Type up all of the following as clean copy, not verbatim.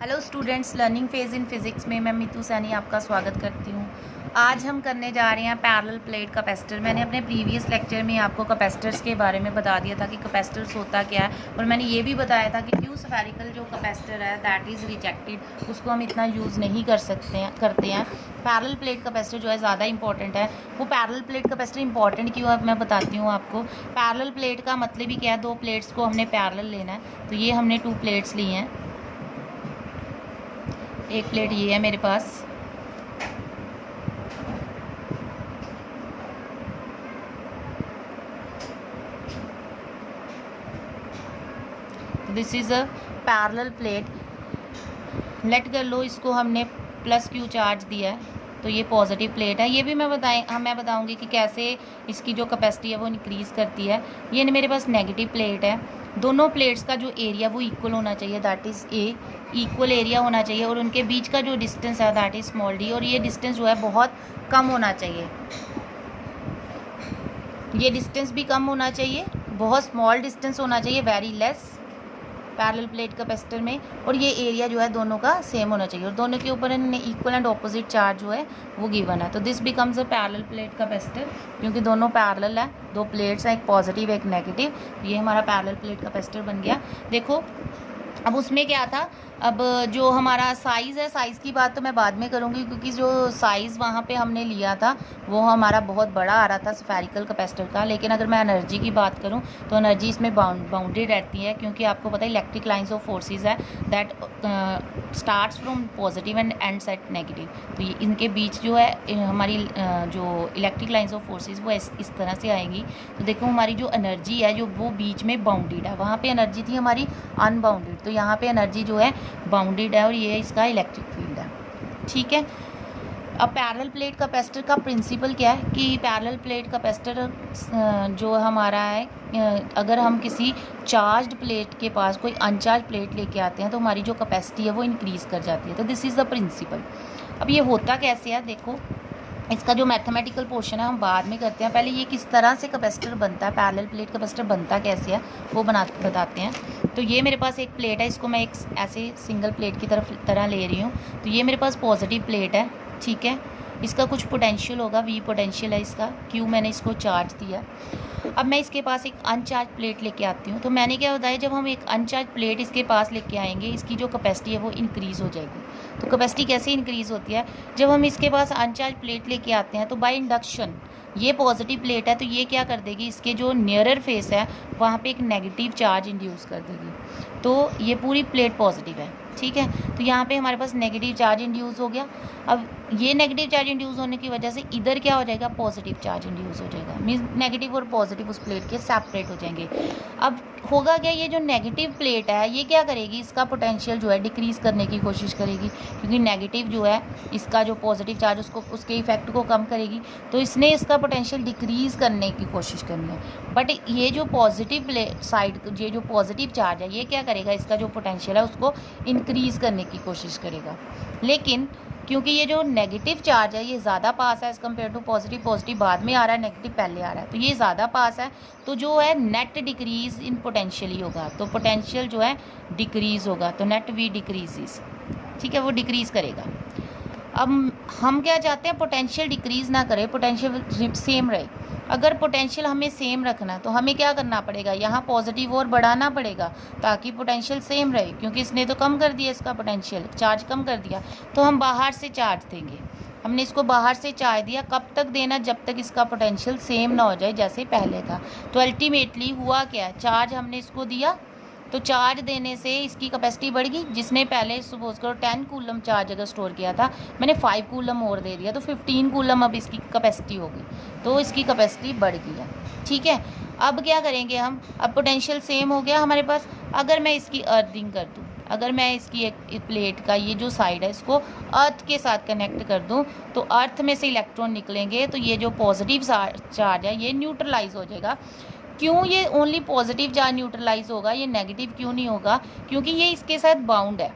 Hello students, learning phase in physics में मैं मीतू सैनी आपका स्वागत करती हूँ। आज हम करने जा रहे हैं पैरेलल प्लेट कैपेसिटर। मैंने अपने प्रीवियस लेक्चर में आपको कैपेसिटर्स के बारे में बता दिया था कि कैपेसिटर्स होता क्या है, और मैंने ये भी बताया था कि क्यों स्फेरिकल जो कैपेसिटर है दैट इज़ रिजेक्टेड, उसको हम इतना यूज़ नहीं करते हैं। पैरेलल प्लेट कैपेसिटर जो है ज़्यादा इंपॉर्टेंट है। वो पैरेलल प्लेट कैपेसिटर इंपॉर्टेंट क्यों है मैं बताती हूँ आपको। पैरेलल प्लेट का मतलब ही क्या है, दो प्लेट्स को हमने पैरेलल लेना है। तो ये हमने 2 प्लेट्स ली हैं। एक प्लेट ये है मेरे पास, this is a parallel plate. Let कर लो, इसको हमने प्लस क्यू चार्ज दिया है, तो ये पॉजिटिव प्लेट है। ये भी मैं बताऊंगी कि कैसे इसकी जो कैपेसिटी है वो इंक्रीज़ करती है। ये मेरे पास नेगेटिव प्लेट है। दोनों प्लेट्स का जो एरिया वो इक्वल होना चाहिए, that is a, equal area होना चाहिए, और उनके बीच का जो डिस्टेंस है दैट इज़ स्मॉल डी, और ये डिस्टेंस जो है बहुत कम होना चाहिए। ये डिस्टेंस भी कम होना चाहिए, बहुत स्मॉल डिस्टेंस होना चाहिए, very less parallel plate capacitor में, और ये एरिया जो है दोनों का सेम होना चाहिए, और दोनों के ऊपर इक्वल एंड ऑपोजिट चार्ज जो है वो गिवन है। तो this becomes a parallel plate capacitor, क्योंकि दोनों पैरेलल है, दो प्लेट्स हैं, एक पॉजिटिव एक नेगेटिव। ये हमारा पैरेलल प्लेट कैपेसिटर बन गया। देखो अब उसमें क्या था, अब जो हमारा साइज़ है, साइज़ की बात तो मैं बाद में करूँगी, क्योंकि जो साइज़ वहाँ पे हमने लिया था वो हमारा बहुत बड़ा आ रहा था स्फेरिकल कैपेसिटर का। लेकिन अगर मैं एनर्जी की बात करूँ तो एनर्जी इसमें बाउंडेड रहती है, क्योंकि आपको पता है इलेक्ट्रिक लाइंस ऑफ फोर्सेस है that starts from positive and ends at negative. तो ये इनके बीच जो है हमारी जो इलेक्ट्रिक लाइंस ऑफ फोर्सेस वो इस तरह से आएंगी। तो देखो हमारी जो एनर्जी है जो वो बीच में बाउंडेड है, वहाँ पे एनर्जी थी हमारी अनबाउंडेड, तो यहाँ पे एनर्जी जो है बाउंडेड है, और ये इसका इलेक्ट्रिक फील्ड है। ठीक है। अब पैरेलल प्लेट कैपेसिटर का प्रिंसिपल क्या है कि पैरेलल प्लेट कैपेसिटर जो हमारा है, अगर हम किसी चार्ज्ड प्लेट के पास कोई अनचार्ज प्लेट लेके आते हैं तो हमारी जो कैपेसिटी है वो इंक्रीज़ कर जाती है। तो दिस इज़ द प्रिंसिपल। अब ये होता कैसे है, देखो इसका जो मैथमेटिकल पोर्शन है हम बाद में करते हैं। पहले ये किस तरह से कैपेसिटर बनता है, पैरेलल प्लेट कैपेसिटर बनता कैसे है वो बताते हैं। तो ये मेरे पास एक प्लेट है, इसको मैं एक ऐसे सिंगल प्लेट की तरह ले रही हूँ। तो ये मेरे पास पॉजिटिव प्लेट है, ठीक है। इसका कुछ पोटेंशियल होगा, वी पोटेंशियल है इसका, क्यू मैंने इसको चार्ज दिया। अब मैं इसके पास एक अनचार्ज प्लेट लेके आती हूँ। तो मैंने क्या बताया, जब हम एक अनचार्ज प्लेट इसके पास लेके आएंगे इसकी जो कैपेसिटी है वो इंक्रीज़ हो जाएगी। तो कैपेसिटी कैसे इंक्रीज़ होती है, जब हम इसके पास अनचार्ज प्लेट लेके आते हैं तो बाय इंडक्शन ये पॉजिटिव प्लेट है, तो ये क्या कर देगी, इसके जो नियरर फेस है वहाँ पे एक नेगेटिव चार्ज इंड्यूस कर देगी। तो ये पूरी प्लेट पॉजिटिव है, ठीक है। तो यहाँ पे हमारे पास नेगेटिव चार्ज इंड्यूस हो गया। अब ये नेगेटिव चार्ज इंड्यूस होने की वजह से इधर क्या हो जाएगा, पॉजिटिव चार्ज इंड्यूस हो जाएगा, मीन्स नेगेटिव और पॉजिटिव उस प्लेट के सेपरेट हो जाएंगे। अब होगा क्या, ये जो नेगेटिव प्लेट है ये क्या करेगी, इसका पोटेंशियल जो है डिक्रीज़ करने की कोशिश करेगी, क्योंकि नेगेटिव जो है इसका जो पॉजिटिव चार्ज उसके इफेक्ट को कम करेगी, तो इसने इसका पोटेंशियल डिक्रीज़ करने की कोशिश करनी है। बट ये जो पॉजिटिव साइड, ये जो पॉजिटिव चार्ज है ये क्या करेगा, इसका जो पोटेंशियल है उसको इंक्रीज़ करने की कोशिश करेगा। लेकिन क्योंकि ये जो नेगेटिव चार्ज है ये ज़्यादा पास है as compare to positive, positive बाद में आ रहा है, नेगेटिव पहले आ रहा है, तो ये ज़्यादा पास है, तो जो है नेट डिक्रीज़ इन पोटेंशियल ही होगा। तो पोटेंशियल जो है डिक्रीज़ होगा, तो नेट वी डिक्रीज़, ठीक है, वो डिक्रीज़ करेगा। अब हम क्या चाहते हैं, पोटेंशियल डिक्रीज़ ना करे, पोटेंशियल सेम रहे। अगर पोटेंशियल हमें सेम रखना है तो हमें क्या करना पड़ेगा, यहाँ पॉजिटिव और बढ़ाना पड़ेगा ताकि पोटेंशियल सेम रहे, क्योंकि इसने तो कम कर दिया, इसका पोटेंशियल चार्ज कम कर दिया। तो हम बाहर से चार्ज देंगे, हमने इसको बाहर से चार्ज दिया, कब तक देना, जब तक इसका पोटेंशियल सेम ना हो जाए जैसे पहले था। तो अल्टीमेटली हुआ क्या, चार्ज हमने इसको दिया, तो चार्ज देने से इसकी कैपेसिटी बढ़ गई। जिसने पहले सपोज करो 10 कूलम चार्ज अगर स्टोर किया था, मैंने 5 कूलम और दे दिया, तो 15 कूलम अब इसकी कैपेसिटी होगी, तो इसकी कैपेसिटी बढ़ गई है, ठीक है। अब क्या करेंगे हम, अब पोटेंशियल सेम हो गया हमारे पास। अगर मैं इसकी अर्थिंग कर दूँ, अगर मैं इसकी एक प्लेट का ये जो साइड है इसको अर्थ के साथ कनेक्ट कर दूं, तो अर्थ में से इलेक्ट्रॉन निकलेंगे, तो ये जो पॉजिटिव चार्ज है ये न्यूट्रलाइज हो जाएगा। क्यों ये ओनली पॉजिटिव चार्ज न्यूट्रलाइज होगा, ये नेगेटिव क्यों नहीं होगा, क्योंकि ये इसके साथ बाउंड है,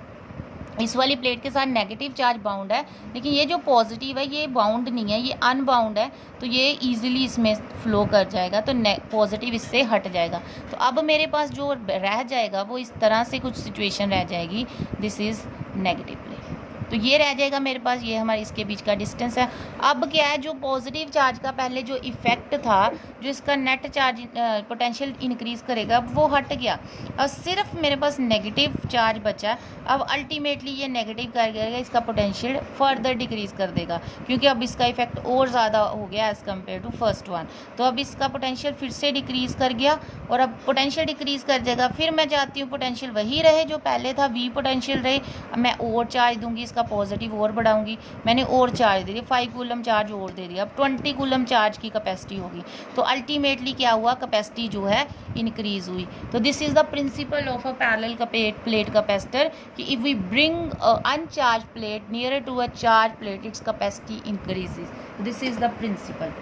इस वाली प्लेट के साथ नेगेटिव चार्ज बाउंड है, लेकिन ये जो पॉजिटिव है ये बाउंड नहीं है, ये अनबाउंड है, तो ये इजीली इसमें फ्लो कर जाएगा, तो पॉजिटिव इससे हट जाएगा। तो अब मेरे पास जो रह जाएगा वो इस तरह से कुछ सिचुएशन रह जाएगी, दिस इज़ नेगेटिव प्लेट। तो ये रह जाएगा मेरे पास, ये हमारे इसके बीच का डिस्टेंस है। अब क्या है, जो पॉजिटिव चार्ज का पहले जो इफेक्ट था, जो इसका नेट चार्ज पोटेंशियल इंक्रीज करेगा, वो हट गया। अब सिर्फ मेरे पास नेगेटिव चार्ज बचा। अब अल्टीमेटली ये नेगेटिव कर देगा, इसका पोटेंशियल फर्दर डिक्रीज कर देगा, क्योंकि अब इसका इफेक्ट और ज़्यादा हो गया as compare to first one. तो अब इसका पोटेंशियल फिर से डिक्रीज कर गया, और अब पोटेंशियल डिक्रीज कर जाएगा। फिर मैं चाहती हूँ पोटेंशियल वही रहे जो पहले था, वी पोटेंशियल रहे। अब मैं और चार्ज दूंगी, इसका पॉजिटिव और बढ़ाऊंगी। मैंने और चार्ज दे दिया, 5 कूलम चार्ज और दे दिया, अब 20 कूलम चार्ज की कैपेसिटी होगी। तो अल्टीमेटली क्या हुआ, कैपेसिटी जो है इंक्रीज हुई। तो this is the principle of a parallel plate capacitor, कि if we bring uncharge plate near to a charge plate, its capacity increases. This is the principle.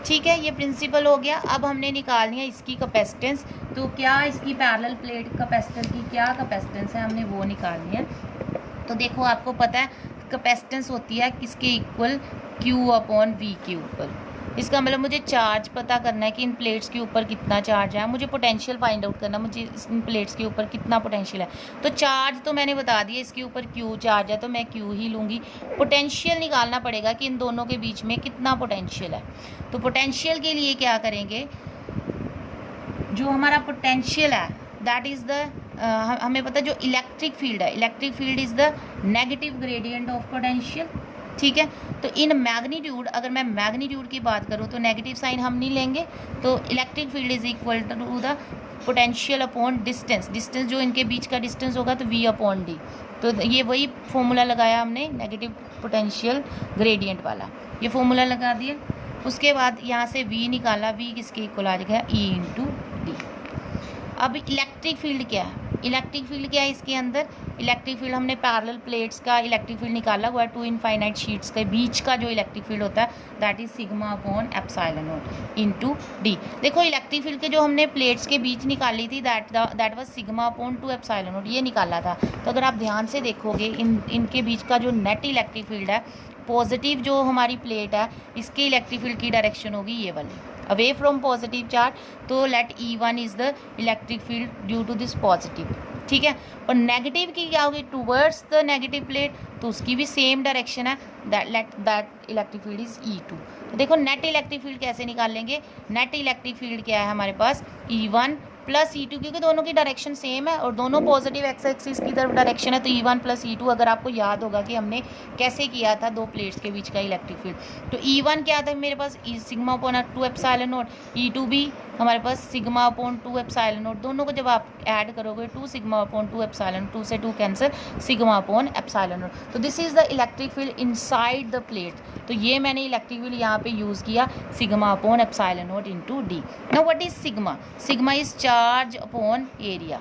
ठीक है, ये प्रिंसिपल हो गया। अब हमने निकालनी है इसकी कैपेसिटेंस। तो क्या इसकी पैरेलल प्लेट कैपेसिटर की क्या कैपेसिटेंस है, हमने वो निकालनी है। तो देखो, आपको पता है कैपेसिटेंस होती है किसके इक्वल, Q अपॉन V के ऊपर। इसका मतलब मुझे चार्ज पता करना है कि इन प्लेट्स के ऊपर कितना चार्ज है, मुझे पोटेंशियल फाइंड आउट करना, मुझे इन प्लेट्स के ऊपर कितना पोटेंशियल है। तो चार्ज तो मैंने बता दिया, इसके ऊपर Q चार्ज है तो मैं Q ही लूँगी। पोटेंशियल निकालना पड़ेगा कि इन दोनों के बीच में कितना पोटेंशियल है। तो पोटेंशियल के लिए क्या करेंगे, जो हमारा पोटेंशियल है दैट इज़ द हमें पता है जो इलेक्ट्रिक फील्ड है, electric field is the negative gradient of potential. ठीक है, तो इन मैग्नीट्यूड, अगर मैं मैग्नीट्यूड की बात करूँ तो नेगेटिव साइन हम नहीं लेंगे। तो electric field is equal to the potential upon distance, distance जो इनके बीच का डिस्टेंस होगा तो V अपॉन डी। तो ये वही फॉर्मूला लगाया हमने, नेगेटिव पोटेंशियल ग्रेडियंट वाला, ये फॉर्मूला लगा दिया। उसके बाद यहाँ से V निकाला, V किसके इक्वल आ जाएगा, E इंटू डी। अब इलेक्ट्रिक फील्ड क्या है, इलेक्ट्रिक फील्ड क्या है इसके अंदर, इलेक्ट्रिक फील्ड हमने पैरेलल प्लेट्स का इलेक्ट्रिक फील्ड निकाला हुआ है, 2 इनफाइनाइट शीट्स के बीच का जो इलेक्ट्रिक फील्ड होता है that is sigma upon epsilon naught into D. देखो, इलेक्ट्रिक फील्ड के जो हमने प्लेट्स के बीच निकाली थी that was sigma upon 2 epsilon not, ये निकाला था। तो अगर आप ध्यान से देखोगे, इनके बीच का जो नेट इलेक्ट्रिक फील्ड है, पॉजिटिव जो हमारी प्लेट है, इसके इलेक्ट्रिक फील्ड की डायरेक्शन होगी ये वाली, अवे फ्रॉम पॉजिटिव चार्ज। तो let E1 is the electric field due to this positive. ठीक है, और नेगेटिव की क्या होगी, टूवर्ड्स द नेगेटिव प्लेट, तो उसकी भी सेम डायरेक्शन है, that electric field is E2। तो देखो, नेट इलेक्ट्रिक फील्ड कैसे निकाल लेंगे, नेट इलेक्ट्रिक फील्ड क्या है हमारे पास, E1 प्लस E2, क्योंकि दोनों की डायरेक्शन सेम है और दोनों पॉजिटिव एक्स एक्सिस की तरफ डायरेक्शन है। तो E1 प्लस E2, अगर आपको याद होगा कि हमने कैसे किया था दो प्लेट्स के बीच का इलेक्ट्रिक फील्ड, तो E1 क्या था मेरे पास, sigma upon 2 epsilon naught, E2 भी हमारे पास सिग्मा अपॉन 2 एप्सिलॉन नॉट। दोनों को जब आप ऐड करोगे 2 सिग्मा अपॉन 2 एप्सिलॉन, 2 से 2 cancel, sigma upon epsilon naught. तो this is the electric field inside the plate. तो ये मैंने इलेक्ट्रिक फील्ड यहाँ पे यूज़ किया, sigma upon epsilon naught into D. Now what is sigma, sigma is charge upon area,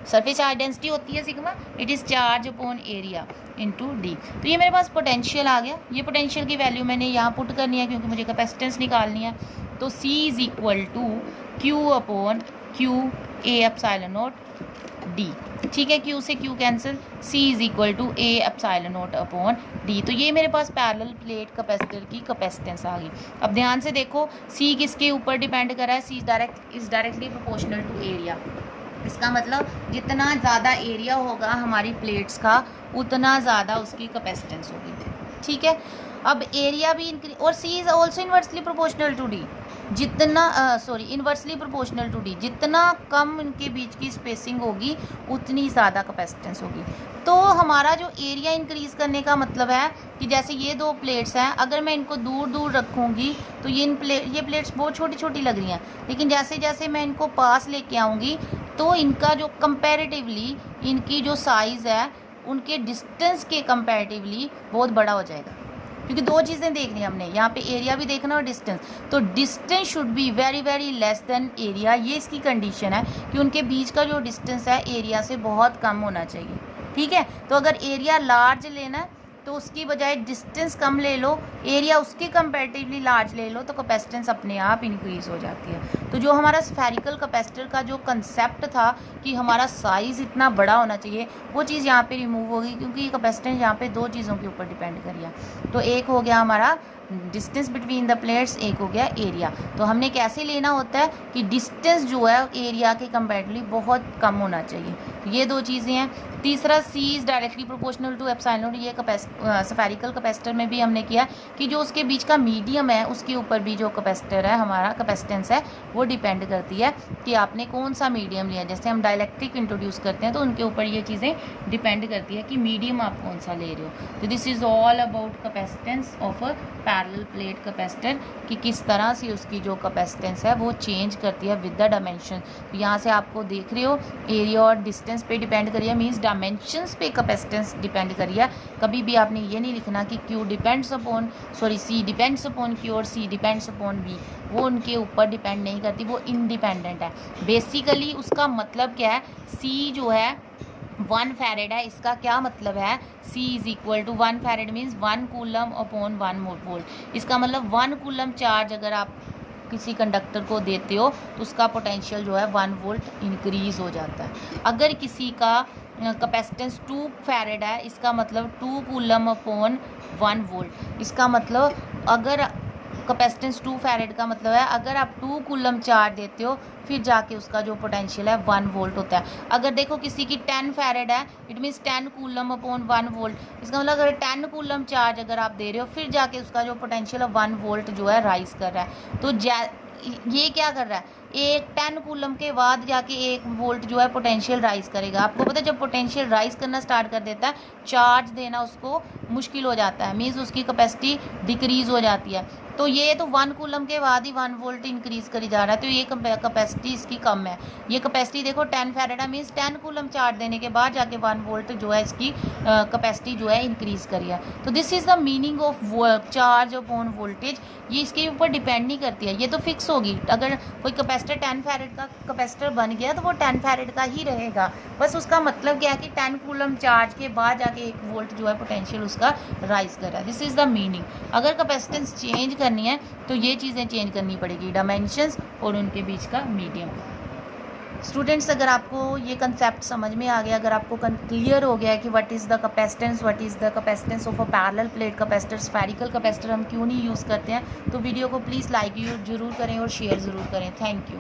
surface charge density होती है sigma, it is charge upon area into D. तो ये मेरे पास पोटेंशियल आ गया। ये पोटेंशियल की वैल्यू मैंने यहाँ पुट करनी है क्योंकि मुझे कैपेसिटेंस निकालनी है। तो C is equal to Q upon Q A epsilon naught D। ठीक है, Q से Q cancel, C is equal to A epsilon naught upon D। तो ये मेरे पास पैरेलल प्लेट कैपेसिटर की कैपेसिटेंस आ गई। अब ध्यान से देखो, C किसके ऊपर डिपेंड कर रहा है, C is directly proportional to area. इसका मतलब जितना ज़्यादा एरिया होगा हमारी प्लेट्स का, उतना ज़्यादा उसकी कैपेसिटेंस होगी। ठीक है, अब एरिया भी इंक्रीज, और C is also inversely proportional to D। जितना इन्वर्सली प्रोपोर्शनल टू डी, जितना कम इनके बीच की स्पेसिंग होगी उतनी ज़्यादा कैपेसिटेंस होगी। तो हमारा जो एरिया इंक्रीज़ करने का मतलब है कि जैसे ये दो प्लेट्स हैं, अगर मैं इनको दूर दूर रखूँगी तो ये प्लेट्स बहुत छोटी छोटी लग रही हैं, लेकिन जैसे जैसे मैं इनको पास लेके आऊँगी तो इनका जो कंपैरेटिवली इनकी जो साइज़ है उनके डिस्टेंस के कंपैरेटिवली बहुत बड़ा हो जाएगा, क्योंकि दो चीज़ें देखनी है हमने, यहाँ पे एरिया भी देखना और डिस्टेंस। तो distance should be very very less than area, ये इसकी कंडीशन है कि उनके बीच का जो डिस्टेंस है एरिया से बहुत कम होना चाहिए। ठीक है, तो अगर एरिया लार्ज लेना है तो उसकी बजाय डिस्टेंस कम ले लो, एरिया उसके कंपैरेटिवली लार्ज ले लो, तो कैपेसिटेंस अपने आप इंक्रीज़ हो जाती है। तो जो हमारा स्फेरिकल कैपेसिटर का जो कंसेप्ट था कि हमारा साइज़ इतना बड़ा होना चाहिए, वो चीज़ यहाँ पे रिमूव होगी, क्योंकि कैपेसिटेंस यहाँ पे दो चीज़ों के ऊपर डिपेंड करिए। तो एक हो गया हमारा डिस्टेंस बिटवीन द प्लेट्स, एक हो गया एरिया। तो हमने कैसे लेना होता है कि डिस्टेंस जो है एरिया के कंपैरेटिवली बहुत कम होना चाहिए। तो ये दो चीज़ें हैं। तीसरा, C is directly proportional to epsilon. ये स्फेरिकल कैपेसिटर में भी हमने किया कि जो उसके बीच का मीडियम है उसके ऊपर भी जो कैपेसिटर है हमारा कैपेसिटेंस है वो डिपेंड करती है कि आपने कौन सा मीडियम लिया। जैसे हम डाइलेक्ट्रिक इंट्रोड्यूस करते हैं तो उनके ऊपर ये चीज़ें डिपेंड करती है कि मीडियम आप कौन सा ले रहे हो। तो this is all about capacitance of a parallel plate capacitor, कि किस तरह से उसकी जो कैपेसिटेंस है वो चेंज करती है विद द डायमेंशन। तो यहाँ से आपको देख रहे हो एरिया और डिस्टेंस पे डिपेंड करिए, मीन्स डायमेंशंस पे कैपेसिटेंस डिपेंड करिए। कभी भी आपने ये नहीं लिखना कि Q depends upon C depends upon Q और C डिपेंड्स अपॉन V। वो उनके ऊपर डिपेंड नहीं करती, वो इंडिपेंडेंट है। बेसिकली उसका मतलब क्या है, C जो है 1 फैरेड है। इसका क्या मतलब है, C is equal to 1 farad means 1 coulomb upon 1 volt. इसका मतलब 1 कूलम चार्ज अगर आप किसी कंडक्टर को देते हो तो उसका पोटेंशियल जो है 1 वोल्ट इंक्रीज हो जाता है। अगर किसी का कैपेसिटेंस 2 फैरेड है, इसका मतलब 2 कूलम अपॉन 1 वोल्ट। इसका मतलब अगर कैपेसिटेंस 2 फैरेड का मतलब है अगर आप 2 कूलम चार्ज देते हो फिर जाके उसका जो पोटेंशियल है 1 वोल्ट होता है। अगर देखो किसी की 10 फैरेड है, it means 10 coulomb upon 1 volt. इसका मतलब अगर 10 कूलम चार्ज अगर आप दे रहे हो फिर जाके उसका जो पोटेंशियल है 1 वोल्ट जो है राइज कर रहा है। तो ये क्या कर रहा है, एक 10 कूलम के बाद जाके 1 वोल्ट जो है पोटेंशियल राइज करेगा। आपको पता है जब पोटेंशियल राइज करना स्टार्ट कर देता है चार्ज देना उसको मुश्किल हो जाता है, मीन्स उसकी कैपेसिटी डिक्रीज हो जाती है। तो ये तो 1 कूलम के बाद ही 1 वोल्ट इंक्रीज करी जा रहा है, तो ये कैपेसिटी इसकी कम है। ये कैपेसिटी देखो 10 फैरेड है, मीन्स 10 कूलम चार्ज देने के बाद जाके 1 वोल्ट जो है इसकी कैपेसिटी जो है इंक्रीज करी है। तो this is the meaning of charge upon voltage. ये इसके ऊपर डिपेंड नहीं करती है, ये तो फिक्स होगी। अगर कोई कैपेसिटर 10 फैरेड का कैपेसिटर बन गया तो वो 10 फैरेड का ही रहेगा। बस उसका मतलब क्या है कि 10 कूलम चार्ज के बाद जाके 1 वोल्ट जो है पोटेंशियल उसका राइज कर रहा है। This is the meaning. अगर कैपेसिटेंस चेंज करनी है तो ये चीज़ें चेंज करनी पड़ेगी, डायमेंशंस और उनके बीच का मीडियम। स्टूडेंट्स, अगर आपको ये कंसेप्ट समझ में आ गया, अगर आपको क्लियर हो गया है कि what is the capacitance of a parallel plate capacitor, spherical capacitor हम क्यों नहीं यूज़ करते हैं, तो वीडियो को प्लीज़ लाइक जरूर करें और शेयर ज़रूर करें। Thank you.